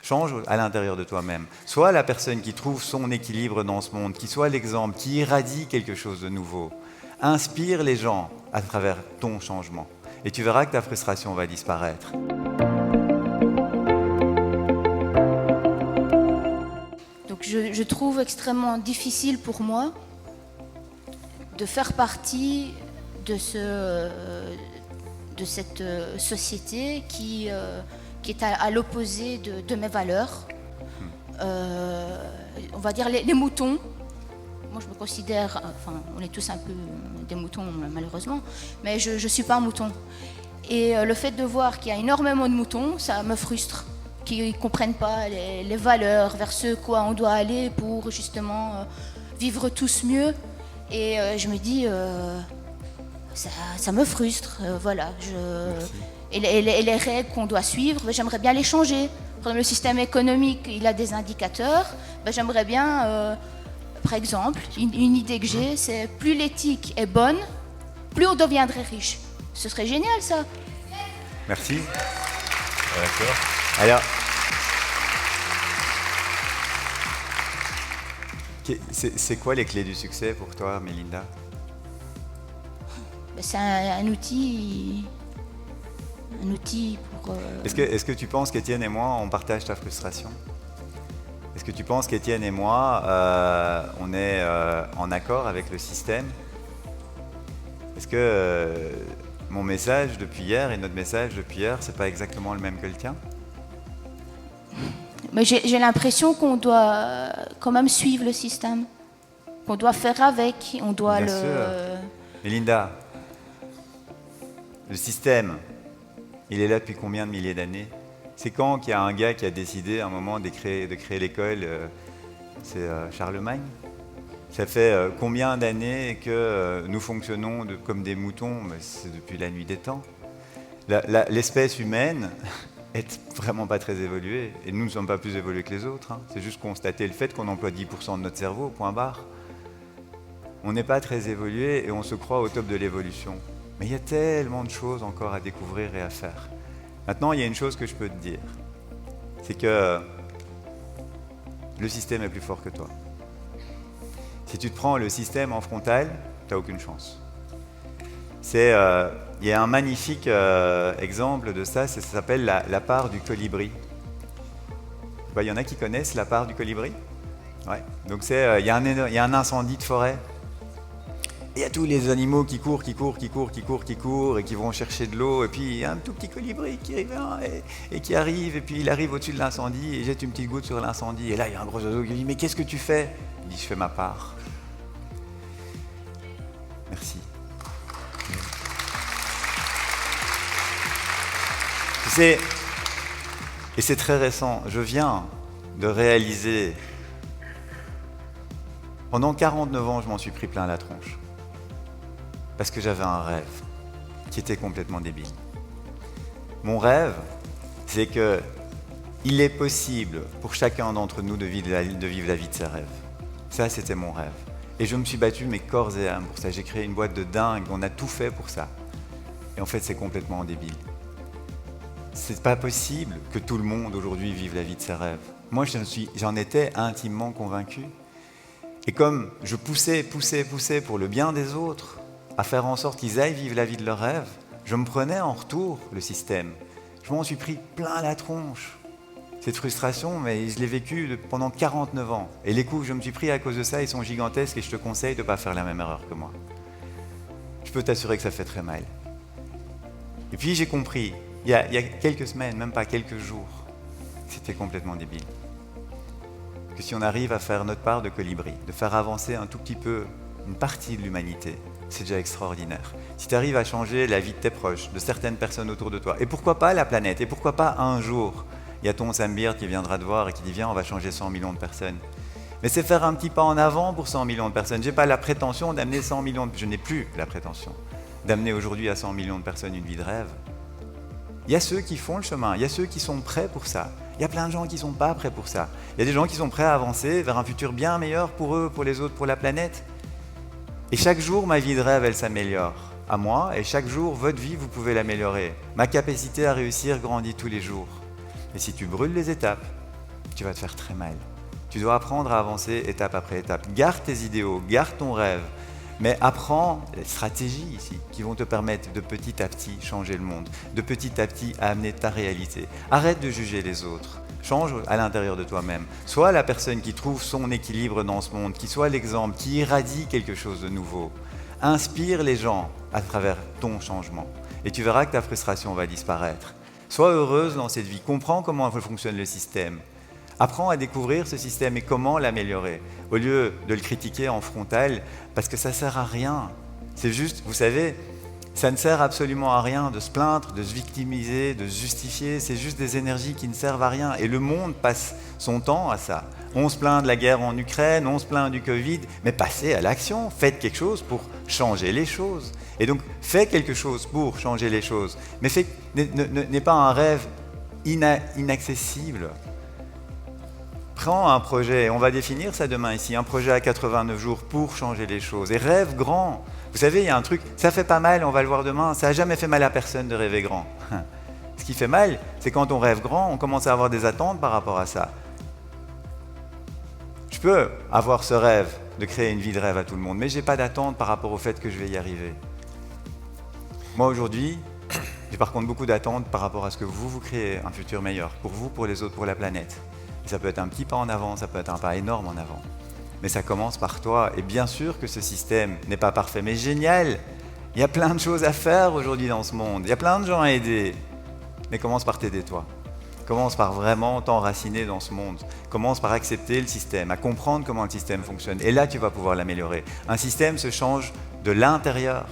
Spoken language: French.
Change à l'intérieur de toi-même. Sois la personne qui trouve son équilibre dans ce monde, qui soit l'exemple, qui irradie quelque chose de nouveau. Inspire les gens à travers ton changement. Et tu verras que ta frustration va disparaître. Donc je trouve extrêmement difficile pour moi de faire partie de cette société qui est à l'opposé de mes valeurs. On va dire les moutons. Moi, je me considère, enfin, on est tous un peu des moutons, malheureusement, mais je ne suis pas un mouton. Et le fait de voir qu'il y a énormément de moutons, ça me frustre, qu'ils ne comprennent pas les valeurs, vers ce quoi on doit aller pour justement vivre tous mieux. Et je me dis, ça me frustre, voilà. Et les règles qu'on doit suivre, j'aimerais bien les changer. Par exemple, le système économique, il a des indicateurs, j'aimerais bien... Par exemple, une idée que j'ai, c'est plus l'éthique est bonne, plus on deviendrait riche. Ce serait génial, ça. Merci. D'accord. Alors, c'est quoi les clés du succès pour toi, Mélinda? C'est un outil pour... Est-ce que tu penses qu'Étienne et moi, on partage ta frustration? Est-ce que tu penses qu'Étienne et moi, on est en accord avec le système? Est-ce que mon message depuis hier et notre message depuis hier, c'est pas exactement le même que le tien? Mais j'ai l'impression qu'on doit quand même suivre le système, qu'on doit faire avec, on doit Bien sûr. Mélinda, le système, il est là depuis combien de milliers d'années? C'est quand qu'il y a un gars qui a décidé à un moment de créer l'école? C'est Charlemagne. Ça fait combien d'années que nous fonctionnons comme des moutons? C'est depuis la nuit des temps. L'espèce humaine est vraiment pas très évoluée. Et nous ne sommes pas plus évolués que les autres. Hein. C'est juste constater le fait qu'on emploie 10% de notre cerveau, point barre. On n'est pas très évolué et on se croit au top de l'évolution. Mais il y a tellement de choses encore à découvrir et à faire. Maintenant, il y a une chose que je peux te dire, c'est que le système est plus fort que toi. Si tu te prends le système en frontal, tu n'as aucune chance. Il y a un magnifique exemple de ça, ça s'appelle la part du colibri. Il y en a qui connaissent la part du colibri? Ouais. Donc il y a un incendie de forêt. Il y a tous les animaux qui courent et qui vont chercher de l'eau. Et puis il y a un tout petit colibri qui vient et qui arrive. Et puis il arrive au-dessus de l'incendie et jette une petite goutte sur l'incendie. Et là, il y a un gros oiseau qui dit « Mais qu'est-ce que tu fais ?» Il dit « Je fais ma part. » Merci. Tu sais, et c'est très récent, je viens de réaliser, pendant 49 ans, je m'en suis pris plein la tronche. Parce que j'avais un rêve qui était complètement débile. Mon rêve, c'est qu'il est possible pour chacun d'entre nous de vivre la vie de ses rêves. Ça, c'était mon rêve. Et je me suis battu mes corps et âme pour ça. J'ai créé une boîte de dingue, on a tout fait pour ça. Et en fait, c'est complètement débile. C'est pas possible que tout le monde aujourd'hui vive la vie de ses rêves. Moi, j'en étais intimement convaincu. Et comme je poussais pour le bien des autres, à faire en sorte qu'ils aillent vivre la vie de leurs rêves, je me prenais en retour le système. Je m'en suis pris plein la tronche. Cette frustration, mais je l'ai vécue pendant 49 ans. Et les coups que je me suis pris à cause de ça, ils sont gigantesques et je te conseille de ne pas faire la même erreur que moi. Je peux t'assurer que ça fait très mal. Et puis j'ai compris, il y a quelques semaines, même pas quelques jours, que c'était complètement débile. Que si on arrive à faire notre part de colibri, de faire avancer un tout petit peu une partie de l'humanité, c'est déjà extraordinaire. Si tu arrives à changer la vie de tes proches, de certaines personnes autour de toi, et pourquoi pas la planète, et pourquoi pas un jour, il y a ton Sam Beard qui viendra te voir et qui dit « Viens, on va changer 100 millions de personnes ». Mais c'est faire un petit pas en avant pour 100 millions de personnes. Je n'ai pas la prétention d'amener 100 millions, je n'ai plus la prétention d'amener aujourd'hui à 100 millions de personnes une vie de rêve. Il y a ceux qui font le chemin, il y a ceux qui sont prêts pour ça. Il y a plein de gens qui ne sont pas prêts pour ça. Il y a des gens qui sont prêts à avancer vers un futur bien meilleur pour eux, pour les autres, pour la planète. Et chaque jour, ma vie de rêve, elle s'améliore à moi. Et chaque jour, votre vie, vous pouvez l'améliorer. Ma capacité à réussir grandit tous les jours. Et si tu brûles les étapes, tu vas te faire très mal. Tu dois apprendre à avancer étape après étape. Garde tes idéaux, garde ton rêve, mais apprends les stratégies ici qui vont te permettre de petit à petit changer le monde, de petit à petit amener ta réalité. Arrête de juger les autres. Change à l'intérieur de toi-même. Sois la personne qui trouve son équilibre dans ce monde, qui soit l'exemple, qui irradie quelque chose de nouveau. Inspire les gens à travers ton changement. Et tu verras que ta frustration va disparaître. Sois heureuse dans cette vie. Comprends comment fonctionne le système. Apprends à découvrir ce système et comment l'améliorer, au lieu de le critiquer en frontal, parce que ça ne sert à rien. C'est juste, vous savez, ça ne sert absolument à rien de se plaindre, de se victimiser, de se justifier. C'est juste des énergies qui ne servent à rien. Et le monde passe son temps à ça. On se plaint de la guerre en Ukraine, on se plaint du Covid, mais passez à l'action. Faites quelque chose pour changer les choses. Et donc, fais quelque chose pour changer les choses. Mais n'aie pas un rêve inaccessible. Prends un projet, on va définir ça demain ici, un projet à 89 jours pour changer les choses. Et rêve grand. Vous savez, il y a un truc, ça fait pas mal, on va le voir demain, ça n'a jamais fait mal à personne de rêver grand. Ce qui fait mal, c'est quand on rêve grand, on commence à avoir des attentes par rapport à ça. Je peux avoir ce rêve de créer une vie de rêve à tout le monde, mais je n'ai pas d'attente par rapport au fait que je vais y arriver. Moi aujourd'hui, j'ai par contre beaucoup d'attentes par rapport à ce que vous créez un futur meilleur, pour vous, pour les autres, pour la planète. Et ça peut être un petit pas en avant, ça peut être un pas énorme en avant. Mais ça commence par toi. Et bien sûr que ce système n'est pas parfait, mais génial. Il y a plein de choses à faire aujourd'hui dans ce monde. Il y a plein de gens à aider. Mais commence par t'aider toi. Commence par vraiment t'enraciner dans ce monde. Commence par accepter le système, à comprendre comment le système fonctionne. Et là, tu vas pouvoir l'améliorer. Un système se change de l'intérieur.